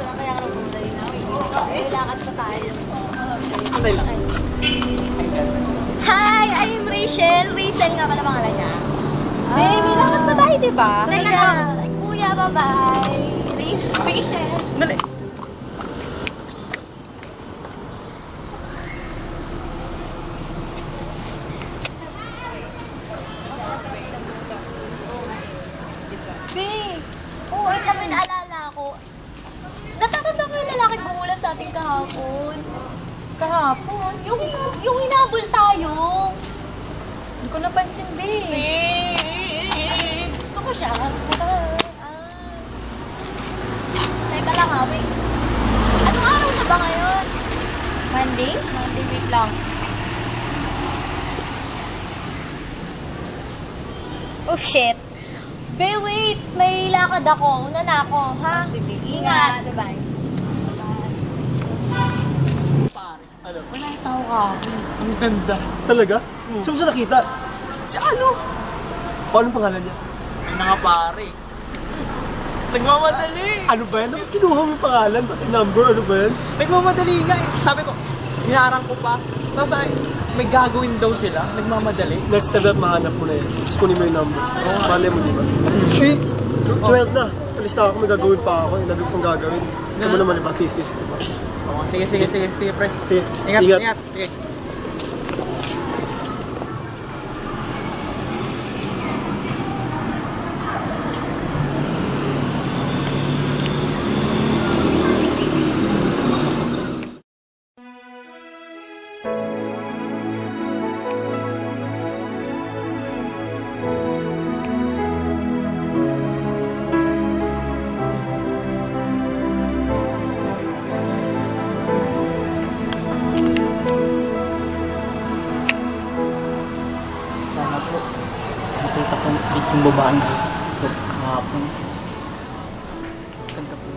lang kaya ka nagmumulay na. May lakad pa tayo. Okay lang. Hi! I'm Rachel. Rachel nga pala pangalan niya. May lakad pa tayo, diba? Teka lang. Kuya, bye-bye. Rachel. Dali. Be! Oo, wait lang, may naalala ko. Natatanda ko yung lalaking gumulat sa ating kahapon. Kahapon? Yung hinabol tayo. Hindi ko napansin, be. Gusto ko siya. Teka lang ha, wait. Anong araw na ba ngayon? Monday? Monday, wait lang. Oh, shit. Be, wait! May lakad ako. Una na ako, ha? Sige, Ingat. Bye-bye. Ano? Wala yung tao ka. Ang ganda. Talaga? Saan mo siya nakita? Si ano? Paano pangalan niya? Ay na nga pare. Nagmamadali. Ano ba yan? Dapat kinuha mo yung pangalan, pati number, ano ba yan? Nagmamadali nga eh. Sabi ko, hinarang ko pa. Tapos ay, may gagawin daw sila. Nagmamadali. Next time dapat mahanap mo na yan. Tapos kunin mo yung number. Malay mo, di ba? Eh, 12 na. Alis na ako, may gagawin pa ako. Yung dami pang gagawin. Ito mo naman iba, thesis, di ba? Oo, sige, pre. Sige, Ingat. Sige. Sana po nakita ko ulit yung babaeng ko kahapon. Ganda po.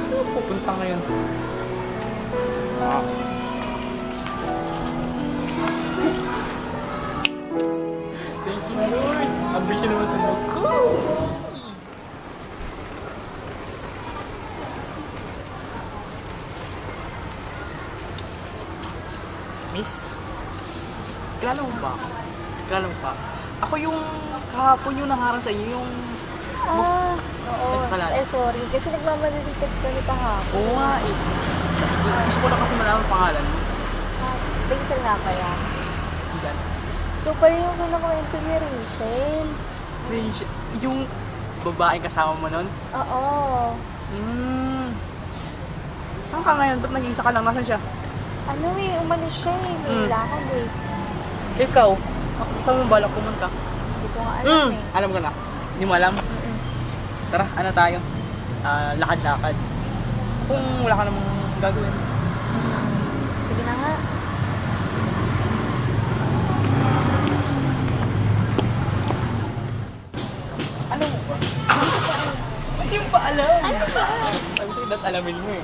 Saan pupunta ngayon? Thank you, Lord. Ambisyon naman sa loob ko. Miss, kilala mo ba ako? Kilala mo pa? Ako yung kahapon yung nangarang sa inyo, yung... Oo. Nagkalala. Sorry. Kasi nagmamadali kasi kami kahapon. Oo nga eh. Gusto ko na kasi malaman ang pangalan mo. Rachel nga kaya. Diyan. So, pala yung kinakwento ni Rachel. Yung babaeng kasama mo nun? Oo. Saan ka ngayon? Ba't nag-iisa ka lang? Nasaan siya? Ano umalis siya eh. May lakad eh. Ikaw? Saan mo balak pumunta? Hindi ko nga alam eh. Alam ko na. Hindi mo alam? Tara, ano tayo? Lakad-lakad. Kung wala ka namang gagawin. Sige na nga. Alam mo ba? Hindi mo pa alam. Ano ba? Sabi sa'yo, dapat alamin mo eh.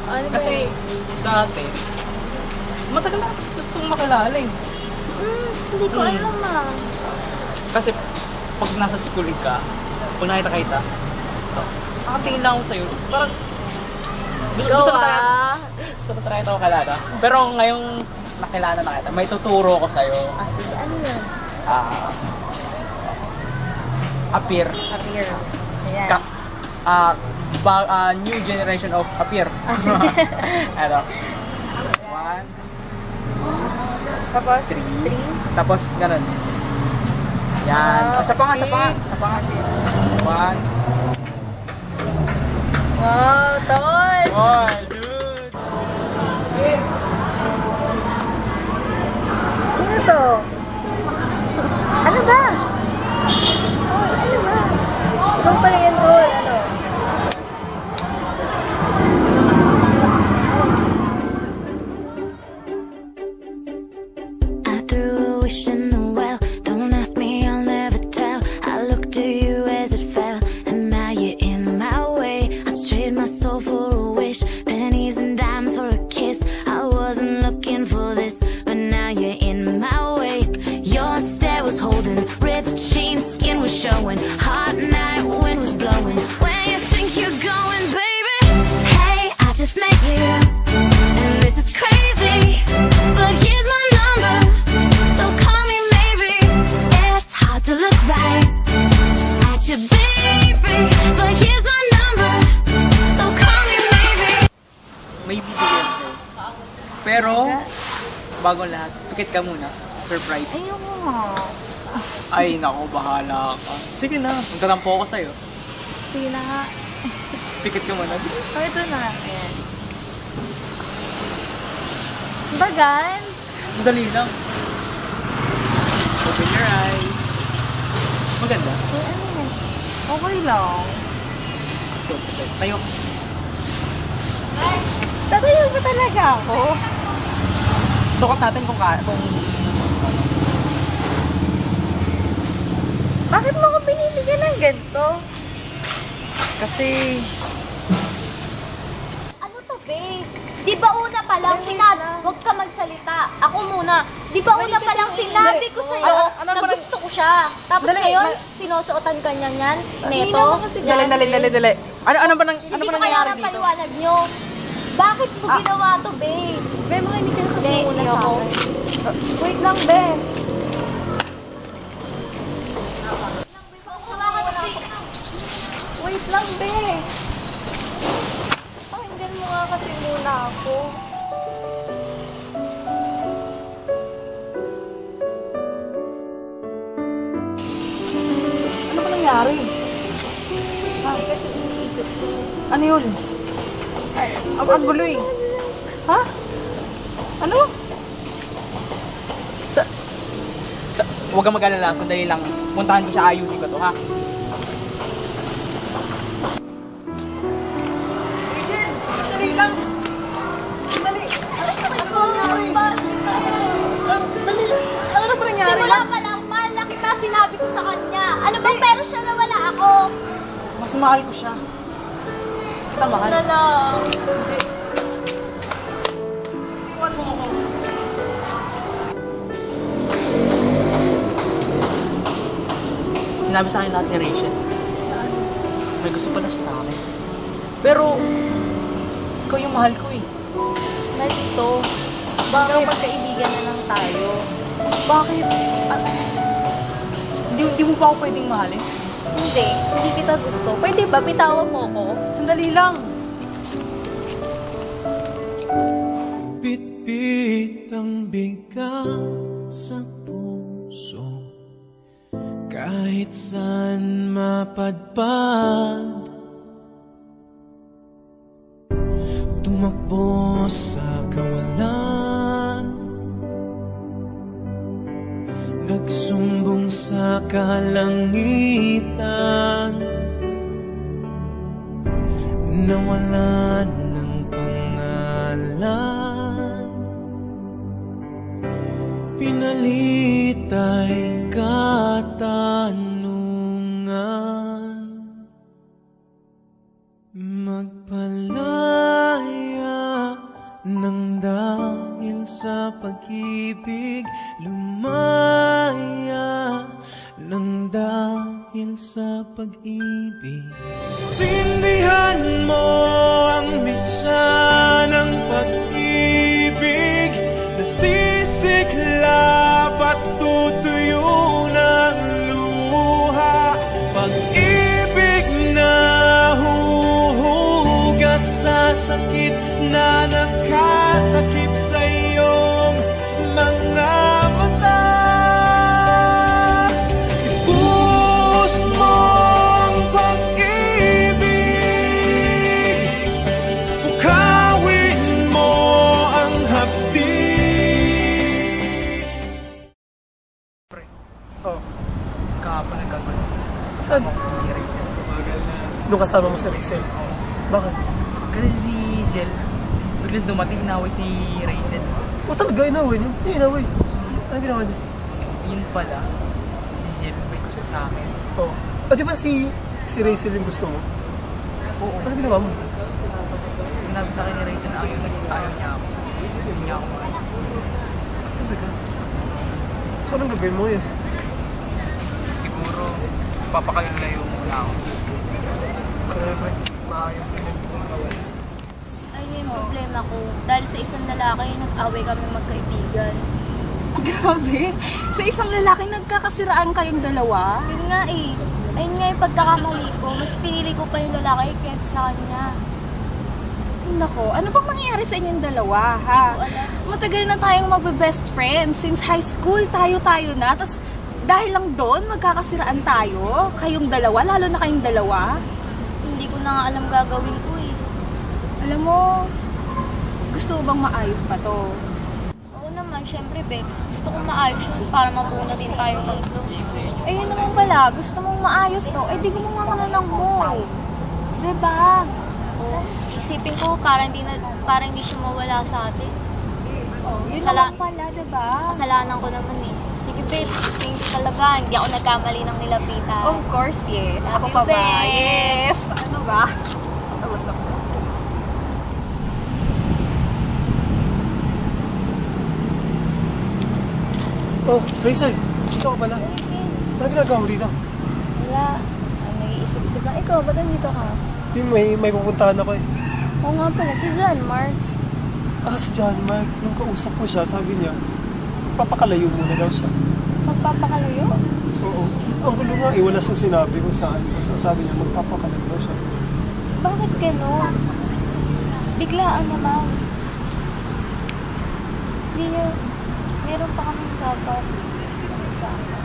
Ano ba Kasi yun? dati, matagal na gustong makilala eh. Hindi ko alam ah. Kasi pag nasa school ka, pag nakita kita, nakatingin lang ako sa'yo. Parang gusto na tayo makilala. Pero ngayong nakilala na kita, may tuturo ko sa'yo. Sige, ano yun? Appear. Appear. Ayan. New generation of appear. Sige. Ano? 1, Tapos, 3. 3. Tapos, ganun. Yan. Wow, Sa panga. 1. Wow, tol! Oh, dude! Sino to? Ano ba? Oh, ano ba? Ikaw pala yan, tol. Ano? I threw a wish in the well. Don't ask me, I'll never tell. I looked to you as it fell, and now you're in my way. I trade my soul for a wish, pennies and dimes for a kiss. I wasn't looking for showing. Hot night, wind was blowing. Where you think you're going, baby? Hey, I just met you, and this is crazy. But here's my number, so call me maybe. It's hard to look right at you, baby. But here's my number, so call me maybe. May bibigyan sa'yo. Pero, bago ang lahat, pikit ka muna. Surprise. Ayoko nga. Ay, nako, bahala ka. Sige na, magtatampo ako sa'yo. Sige na nga. Pikit ka muna. Oh, ito na. Ayan. Bagan? Madali lang. Open your eyes. Maganda. Ay, ano yan? Okay lang. So, tayo. Tatayo ba talaga ako? Sukat natin kung Bakit mo ako binibigyan ng ganito? kasi Ano to, babe? Di ba una pa lang sinabi, huwag ka magsalita. Ako muna. Di ba una pa lang sinabi ko sa'yo Ano na ba gusto ko siya. Tapos Dali, ngayon, sinusuotan ka niya yan. Hindi Neto. naman kasi dali. Ano ba Hindi ko kaya nangyayari ng dito? paliwanag nyo. Bakit mo ginawa to, babe? Be, makinig ka na kasi Be, muna sa ayoko. akin. Wait lang, Be. Wait lang, Be. Pakinggan mo nga kasi muna ako. Ano ba nangyari? Ay, kasi iniisip ko. Ano yun? Ay, ang gulo eh. Ha? Ano? Huwag kang mag-alala, sandali lang. Puntahan ko siya, ayusin ko to, ha? Sandali lang! Sandali! Ano na ba nangyari? Simula pa lang, mahal na kita, sinabi ko sa kanya. Ano bang pero siya na wala ako? Mas mahal ko siya. Kita mahal. Na lang. Iwan mo ako. Sinabi sa akin lahat ni Rachel. May gusto pala siya sa akin. Pero, ikaw yung mahal ko eh. Nalito. Ikaw magkaibigan na lang tayo. Bakit? Hindi mo pa ako pwedeng mahalin? Hindi kita gusto. Pwede ba bitawan mo ko? Sandali lang. Bit-bit ang bigat sa puso, kahit saan mapadpad. Tumakbo sa kawalan, nagsumbong sa kalangitan, nawalan ng pangalan, pinalit ay katanungan. Magpalaya nang dahil sa pag-ibig, lumaya nang dahil sa pag-ibig. Sindihan mo ang mitsa ng pag-ibig, nasisiklap at tutuyo ng luha. Pag-ibig na huhugas sa sakit na nakatakip sa iyong mga mata. Ibuhos mo ang pag-ibig, bukawin mo ang hapdi. Oh, Kahapon nagkagulo. saan? Ako si Rachel. Nung kasama mo si Rachel. Bakit? Kasi si Jel, biglang dumating, inaway si Rachel. O talaga, inaway niyo? Sino inaway? Ano ginawa niyo? Yun pala, si Jel may gusto sa akin. Oh. O di ba si Rachel yung gusto mo? Oo. Ano ginawa mo? Sinabi sa akin ni Rachel na ayaw niya ako. Hindi niya ako mahal. So anong gagawin mo yun? Siguro, papakalayo muna ako. Siyempre, maayos din yun. Ayun yung problema ko. Dahil sa isang lalaki, nag-away kami magkaibigan. Grabe. Sa isang lalaki, nagkakasiraan kayong dalawa? Yun nga eh. Ayun nga yung pagkakamali ko. Mas pinili ko pa yung lalaki kaysa sa kanya. Nako, ano bang nangyayari sa inyong dalawa, ha? Hindi ko alam. Matagal na tayong magbe-best friends. Since high school, tayo na. Tapos, dahil lang doon, magkakasiraan tayo. Kayong dalawa, lalo na kayong dalawa. Hindi ko na nga alam gagawin ko eh. Alam mo, gusto mo bang maayos pa to? Oo naman, syempre Bex. Gusto kong maayos yun para mapuna din tayo tatlo. Eh, yun naman pala, gusto mong maayos to, eh di gumawa ka na lang mo. Diba? Isipin ko para hindi siya mawala sa atin. Yun Sala- naman pala, diba? Kasalanan ko naman eh. Sige babe, thank you talaga. Hindi ako nagkamali ng nilapitan. Of course, yes. Love Ako you, pa ba? Bes. Yes. Ano ba? Tawag ako. Oh, Rachel, dito ka pala. Ano ginagawa mo dito? Wala. Ay, nag-iisip-isip lang. Ikaw, ba't nandito ka? Di, may pupuntahan ako eh. Oo nga pala, si John Mark. Si John Mark, nung kausap ko siya, sabi niya, papakalayo muna daw siya. Magpapakalayo? Oo. Ang gulo nga, wala siyang sinabi kung saan. Basta sabi niya, magpapakalayo daw siya. Bakit gano'n? Biglaan naman. Hindi niya, meron pa kaming dapat. Sama.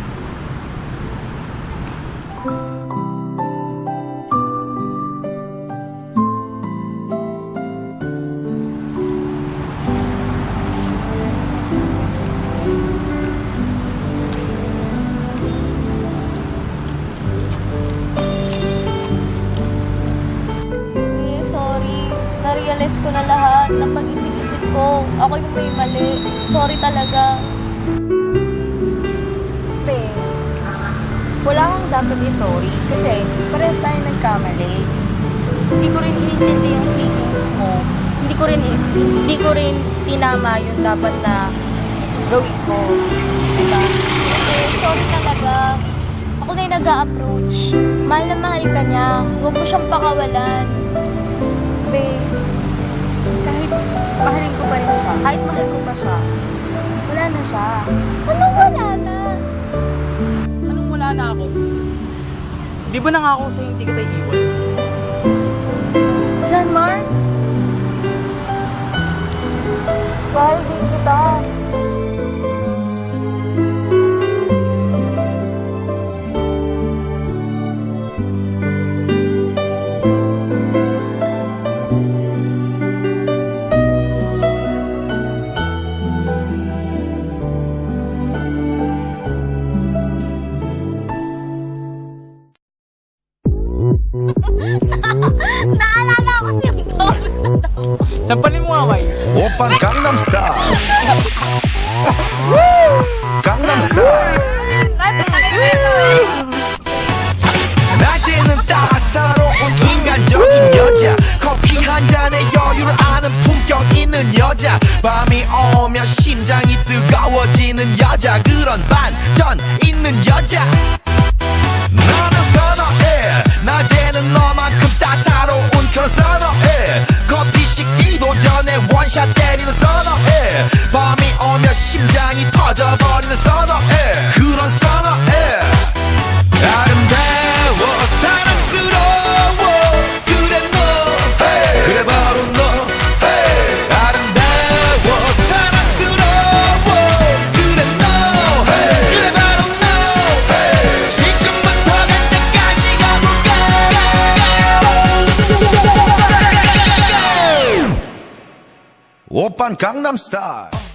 Sorry. Na-realize ko na lahat ng pag-isip-isip ko. Ako yung may mali. Sorry talaga. Pe, wala kang dapat i-sorry kasi parehas tayo nagkamali. Hindi ko rin inintindi yung feelings mo. Hindi ko rin tinama yung dapat na gawin ko. Diba? Sorry talaga. Ako na yung nag-a-approach. Mahal na mahal ka niya. Huwag mo siyang pakawalan. Pe, kahit mahalin ko pa rin siya, kahit mahal ko pa siya, wala na siya. Anong wala na? Anong wala na ako? Di ba nangako sa'yo hindi kita iiwan? John Mark? Mahal din kita. Naalala ko si Bob. Sampalin mo nga, May. 오빤 강남스타일 강남스타일 낮에는 따사로운 인간적인 여자 커피 한 잔에 여유를 아는 품격 있는 여자 밤이 오면 심장이 뜨거워지는 여자 그런 반전 있는 여자 나는 선호해 낮에는 너만큼 따사로운 그런 선호해 커피 식기도 전에 원샷 때리는 선호해 밤이 오면 심장이 터져버리는 선호해 그런 선호해 아름다워 사랑스러워 그래 너 hey. 그래 바로 너 hey. 아름다워 사랑스러워 그래 너 hey. 그래 바로 너 hey. 지금부터 갈 때까지 가볼까 오빤 강남스타일